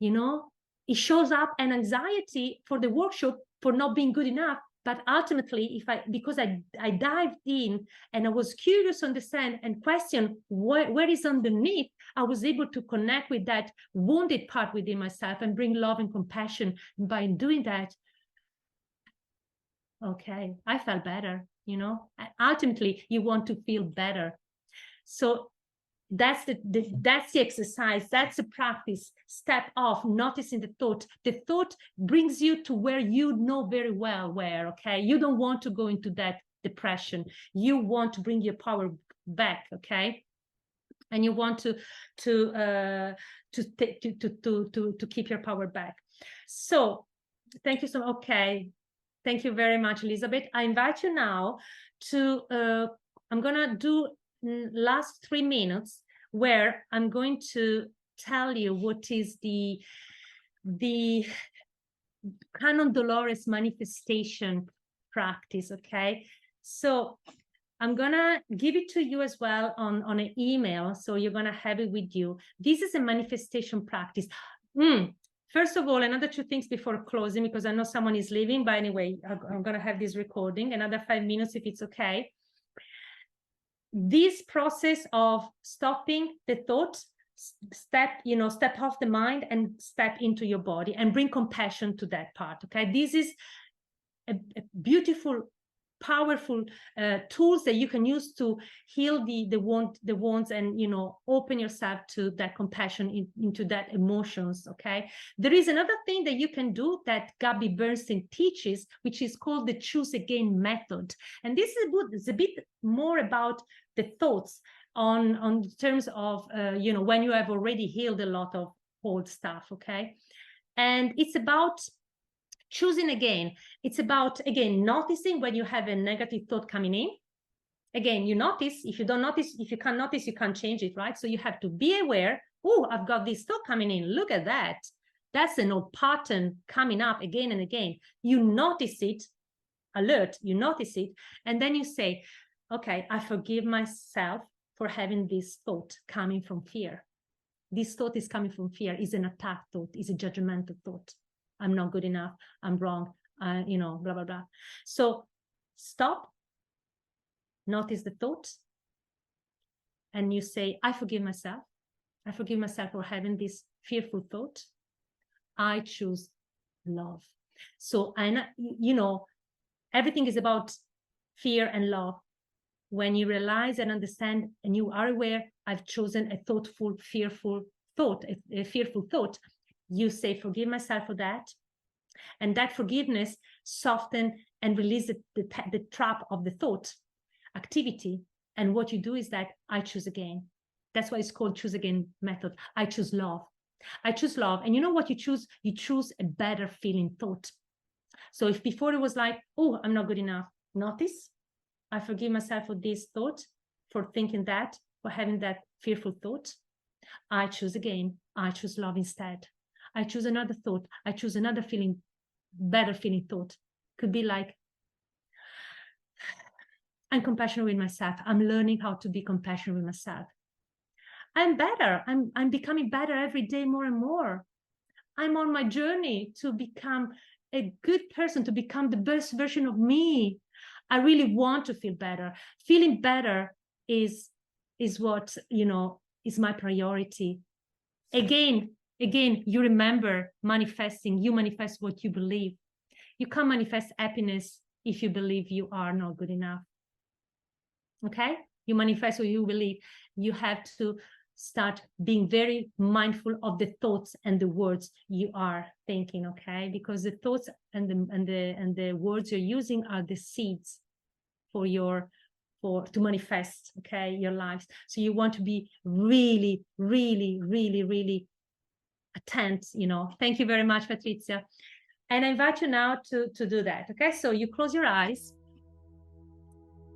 You know, it shows up an anxiety for the workshop for not being good enough. But ultimately, because I dived in and I was curious to understand and question where is underneath, I was able to connect with that wounded part within myself and bring love and compassion. And by doing that, okay, I felt better. You know, ultimately you want to feel better. So that's the exercise, that's the practice. Step off, noticing the thought. The thought brings you to where you know very well where, okay? You don't want to go into that depression. You want to bring your power back, okay? And you want to keep your power back. So thank you so much. Okay. Thank you very much, Elizabeth. I invite you now to, I'm gonna do last 3 minutes where I'm going to tell you what is the Canon Dolores manifestation practice, okay? So I'm gonna give it to you as well on an email, so you're gonna have it with you. This is a manifestation practice. First of all, another 2 things before closing, because I know someone is leaving, but anyway, I'm going to have this recording, another 5 minutes if it's okay. This process of stopping the thought, step off the mind and step into your body and bring compassion to that part, okay? This is a beautiful, powerful tools that you can use to heal the wounds and, you know, open yourself to that compassion, into that emotions, okay? There is another thing that you can do that Gabby Bernstein teaches, which is called the choose again method. And this is a bit more about the thoughts on terms of, you know, when you have already healed a lot of old stuff, okay? And it's about choosing again. It's about, again, noticing when you have a negative thought coming in, Again, you notice. If you don't notice, if you can't notice, you can't change it, right? So you have to be aware. Oh, I've got this thought coming in. Look at that. That's an old pattern coming up again and again. You notice it, alert, you notice it. And then you say, okay, I forgive myself for having this thought coming from fear. This thought is coming from fear, is an attack thought, is a judgmental thought. I'm not good enough. I'm wrong. You know, blah, blah, blah. So stop. Notice the thought, and you say, I forgive myself. I forgive myself for having this fearful thought. I choose love. So, you know, everything is about fear and love. When you realize and understand and you are aware, I've chosen a thoughtful, fearful thought, a fearful thought, you say, forgive myself for that. And that forgiveness soften and release the trap of the thought activity. And what you do is that I choose again. That's why it's called choose again method. I choose love. I choose love. And you know what you choose? You choose a better feeling thought. So if before it was like, oh, I'm not good enough, notice, I forgive myself for this thought, for thinking that, for having that fearful thought. I choose again. I choose love instead. I choose another thought. I choose another feeling, better feeling thought. Could be like, I'm compassionate with myself. I'm learning how to be compassionate with myself. I'm better. I'm becoming better every day, more and more. I'm on my journey to become a good person, to become the best version of me. I really want to feel better. Feeling better is what, you know, is my priority. Again, you remember manifesting. You manifest what you believe. You can't manifest happiness if you believe you are not good enough. Okay? You manifest what you believe. You have to start being very mindful of the thoughts and the words you are thinking, okay? Because the thoughts and the words you're using are the seeds for to manifest, okay, your lives. So you want to be really, really, really, really attent, you know. Thank you very much, Patrizia. And I invite you now to do that, okay? So you close your eyes.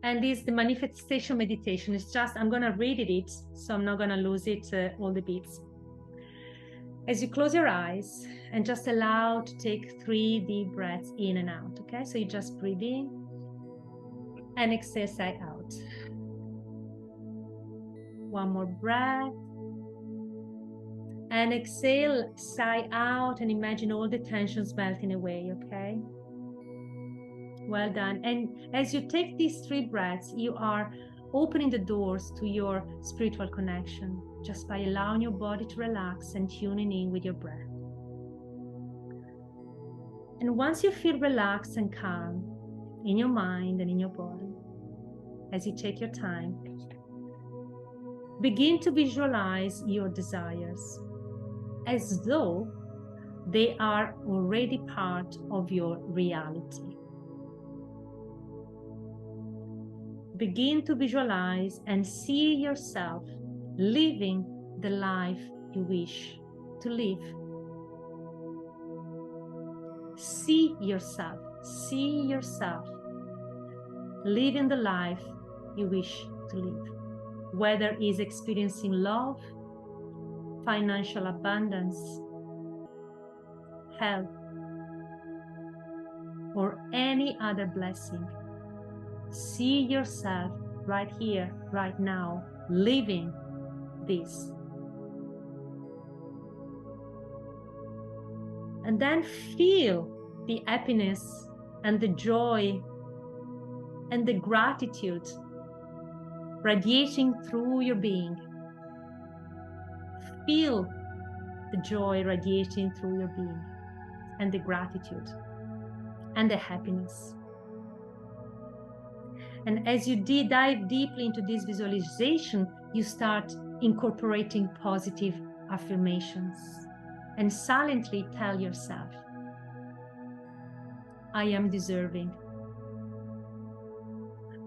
And this is the manifestation meditation. It's just, I'm going to read it, so I'm not going to lose it, all the bits. As you close your eyes and just allow to take 3 deep breaths in and out, okay? So you just breathe in and exhale, sigh out. One more breath. And exhale, sigh out, and imagine all the tensions melting away, okay? Well done. And as you take these 3 breaths, you are opening the doors to your spiritual connection just by allowing your body to relax and tuning in with your breath. And once you feel relaxed and calm in your mind and in your body, as you take your time, begin to visualize your desires as though they are already part of your reality. Begin to visualize and see yourself living the life you wish to live. See yourself living the life you wish to live, whether it's experiencing love, financial abundance, health, or any other blessing. See yourself right here, right now, living this. And then feel the happiness and the joy and the gratitude radiating through your being. Feel the joy radiating through your being, and the gratitude and the happiness. And as you dive deeply into this visualization, you start incorporating positive affirmations and silently tell yourself, I am deserving.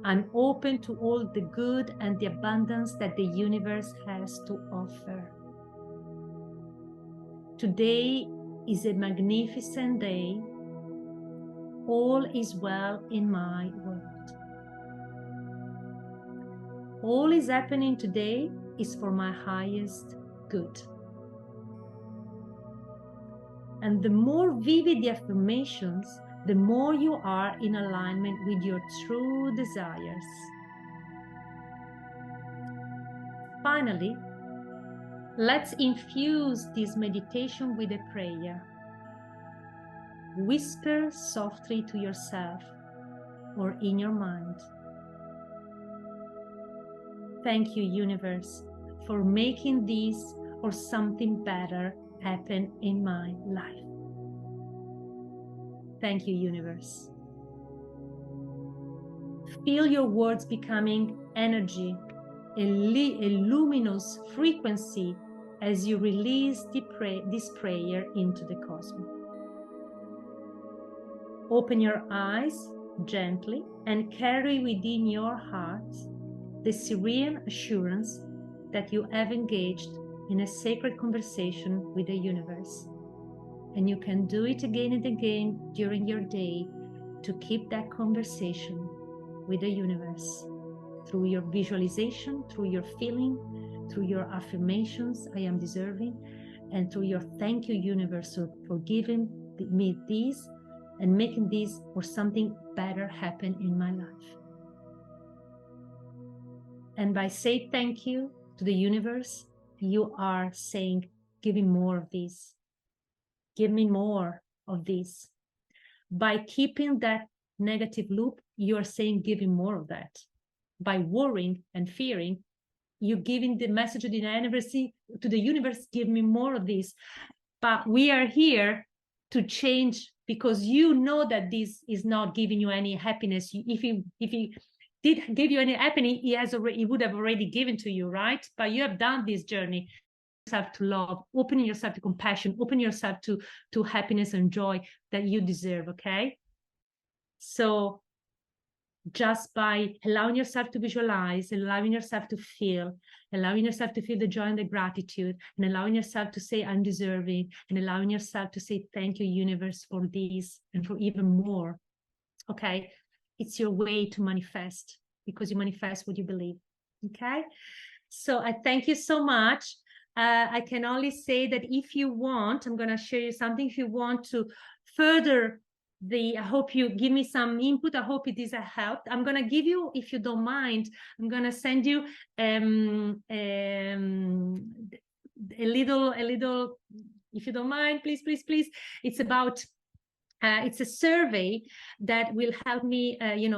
I'm open to all the good and the abundance that the universe has to offer. Today is a magnificent day. All is well in my world. All is happening today is for my highest good. And the more vivid the affirmations, the more you are in alignment with your true desires. Finally, let's infuse this meditation with a prayer. Whisper softly to yourself or in your mind. Thank you, universe, for making this or something better happen in my life. Thank you, universe. Feel your words becoming energy, a luminous frequency as you release this prayer into the cosmos. Open your eyes gently and carry within your heart the serene assurance that you have engaged in a sacred conversation with the universe. And you can do it again and again during your day to keep that conversation with the universe through your visualization, through your feeling, through your affirmations, I am deserving, and through your thank you, universe, for giving me this and making this or something better happen in my life. And by saying thank you to the universe, you are saying, give me more of this. Give me more of this. By keeping that negative loop, you are saying, give me more of that. By worrying and fearing, you're giving the message to the universe, give me more of this. But we are here to change, because you know that this is not giving you any happiness. If he did give you any happiness, he would have already given to you, right? But you have done this journey. Yourself to love, opening yourself to compassion, opening yourself to happiness and joy that you deserve. Okay, so just by allowing yourself to visualize, allowing yourself to feel the joy and the gratitude, and allowing yourself to say I'm deserving, and allowing yourself to say thank you, universe, for this and for even more. Okay, it's your way to manifest, because you manifest what you believe. Okay, so I thank you so much. I can only say that if you want, I'm going to show you something. If you want to further I hope you give me some input. I hope it is a help. I'm going to give you, if you don't mind, I'm going to send you a little, if you don't mind, please. It's about it's a survey that will help me, it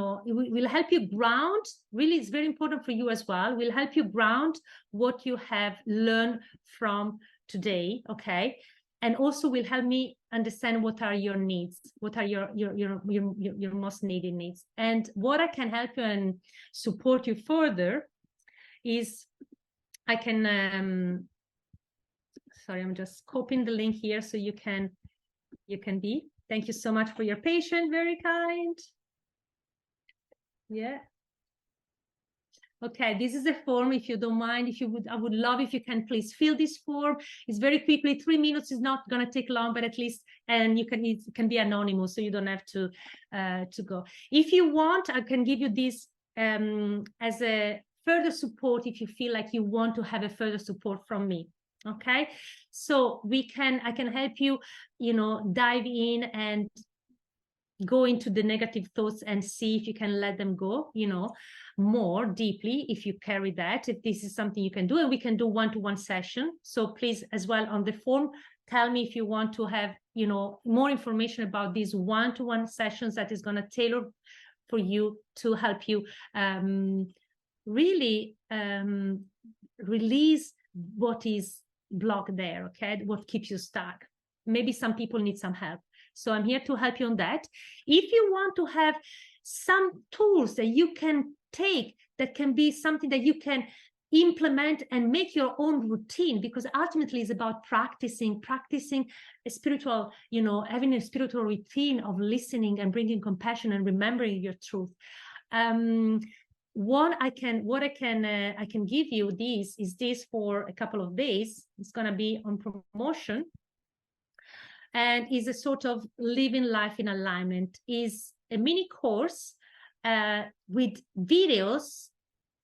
will help you ground. Really, it's very important for you as well. Will help you ground what you have learned from today, okay? And also will help me understand what are your needs, what are your most needed needs. And what I can help you and support you further is I can, sorry, I'm just copying the link here so you can be. Thank you so much for your patience. Very kind. Yeah. Okay, this is a form. If you don't mind, I would love if you can please fill this form. It's very quickly, 3 minutes is not going to take long, but at least, and it can be anonymous, so you don't have to go. If you want, I can give you this as a further support if you feel like you want to have a further support from me. Okay, so I can help you, dive in and go into the negative thoughts and see if you can let them go, more deeply, if you carry that, if this is something you can do. And we can do one-to-one session. So please, as well, on the form, tell me if you want to have, more information about these one-to-one sessions that is going to tailor for you to help you really release what is blocked there, okay? What keeps you stuck. Maybe some people need some help. So I'm here to help you on that. If you want to have some tools that you can take, that can be something that you can implement and make your own routine, because ultimately it's about practicing a spiritual, having a spiritual routine of listening and bringing compassion and remembering your truth. What I can give you this for a couple of days. It's going to be on promotion, and is a sort of living life in alignment. Is a mini course with videos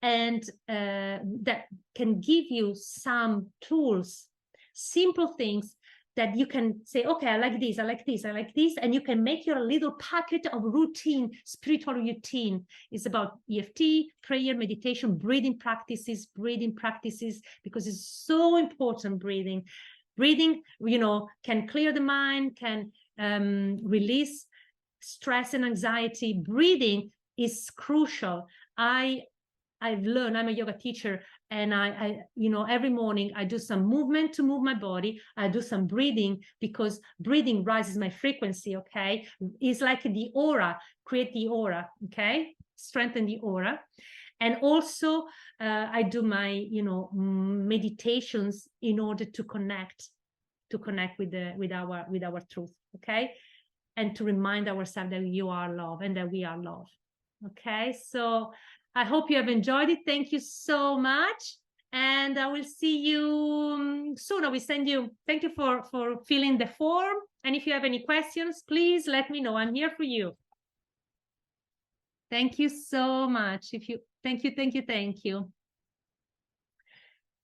and that can give you some tools, simple things that you can say, okay, I like this, I like this, I like this, and you can make your little packet of routine, spiritual routine. It's about EFT, prayer, meditation, breathing practices, because it's so important. Breathing, you know, can clear the mind, can release stress and anxiety. Breathing is crucial. I've learned, I'm a yoga teacher, and I, you know, every morning I do some movement to move my body. I do some breathing, because breathing raises my frequency, okay? It's like the aura, create the aura, okay? Strengthen the aura. And also I do my, you know, meditations in order to connect with our truth, okay? And to remind ourselves that you are love and that we are love. Okay, so I hope you have enjoyed it. Thank you so much. And I will see you soon. I will send you, thank you for filling the form. And if you have any questions, please let me know. I'm here for you. Thank you so much. Thank you.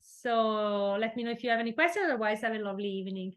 So let me know if you have any questions. Otherwise, have a lovely evening.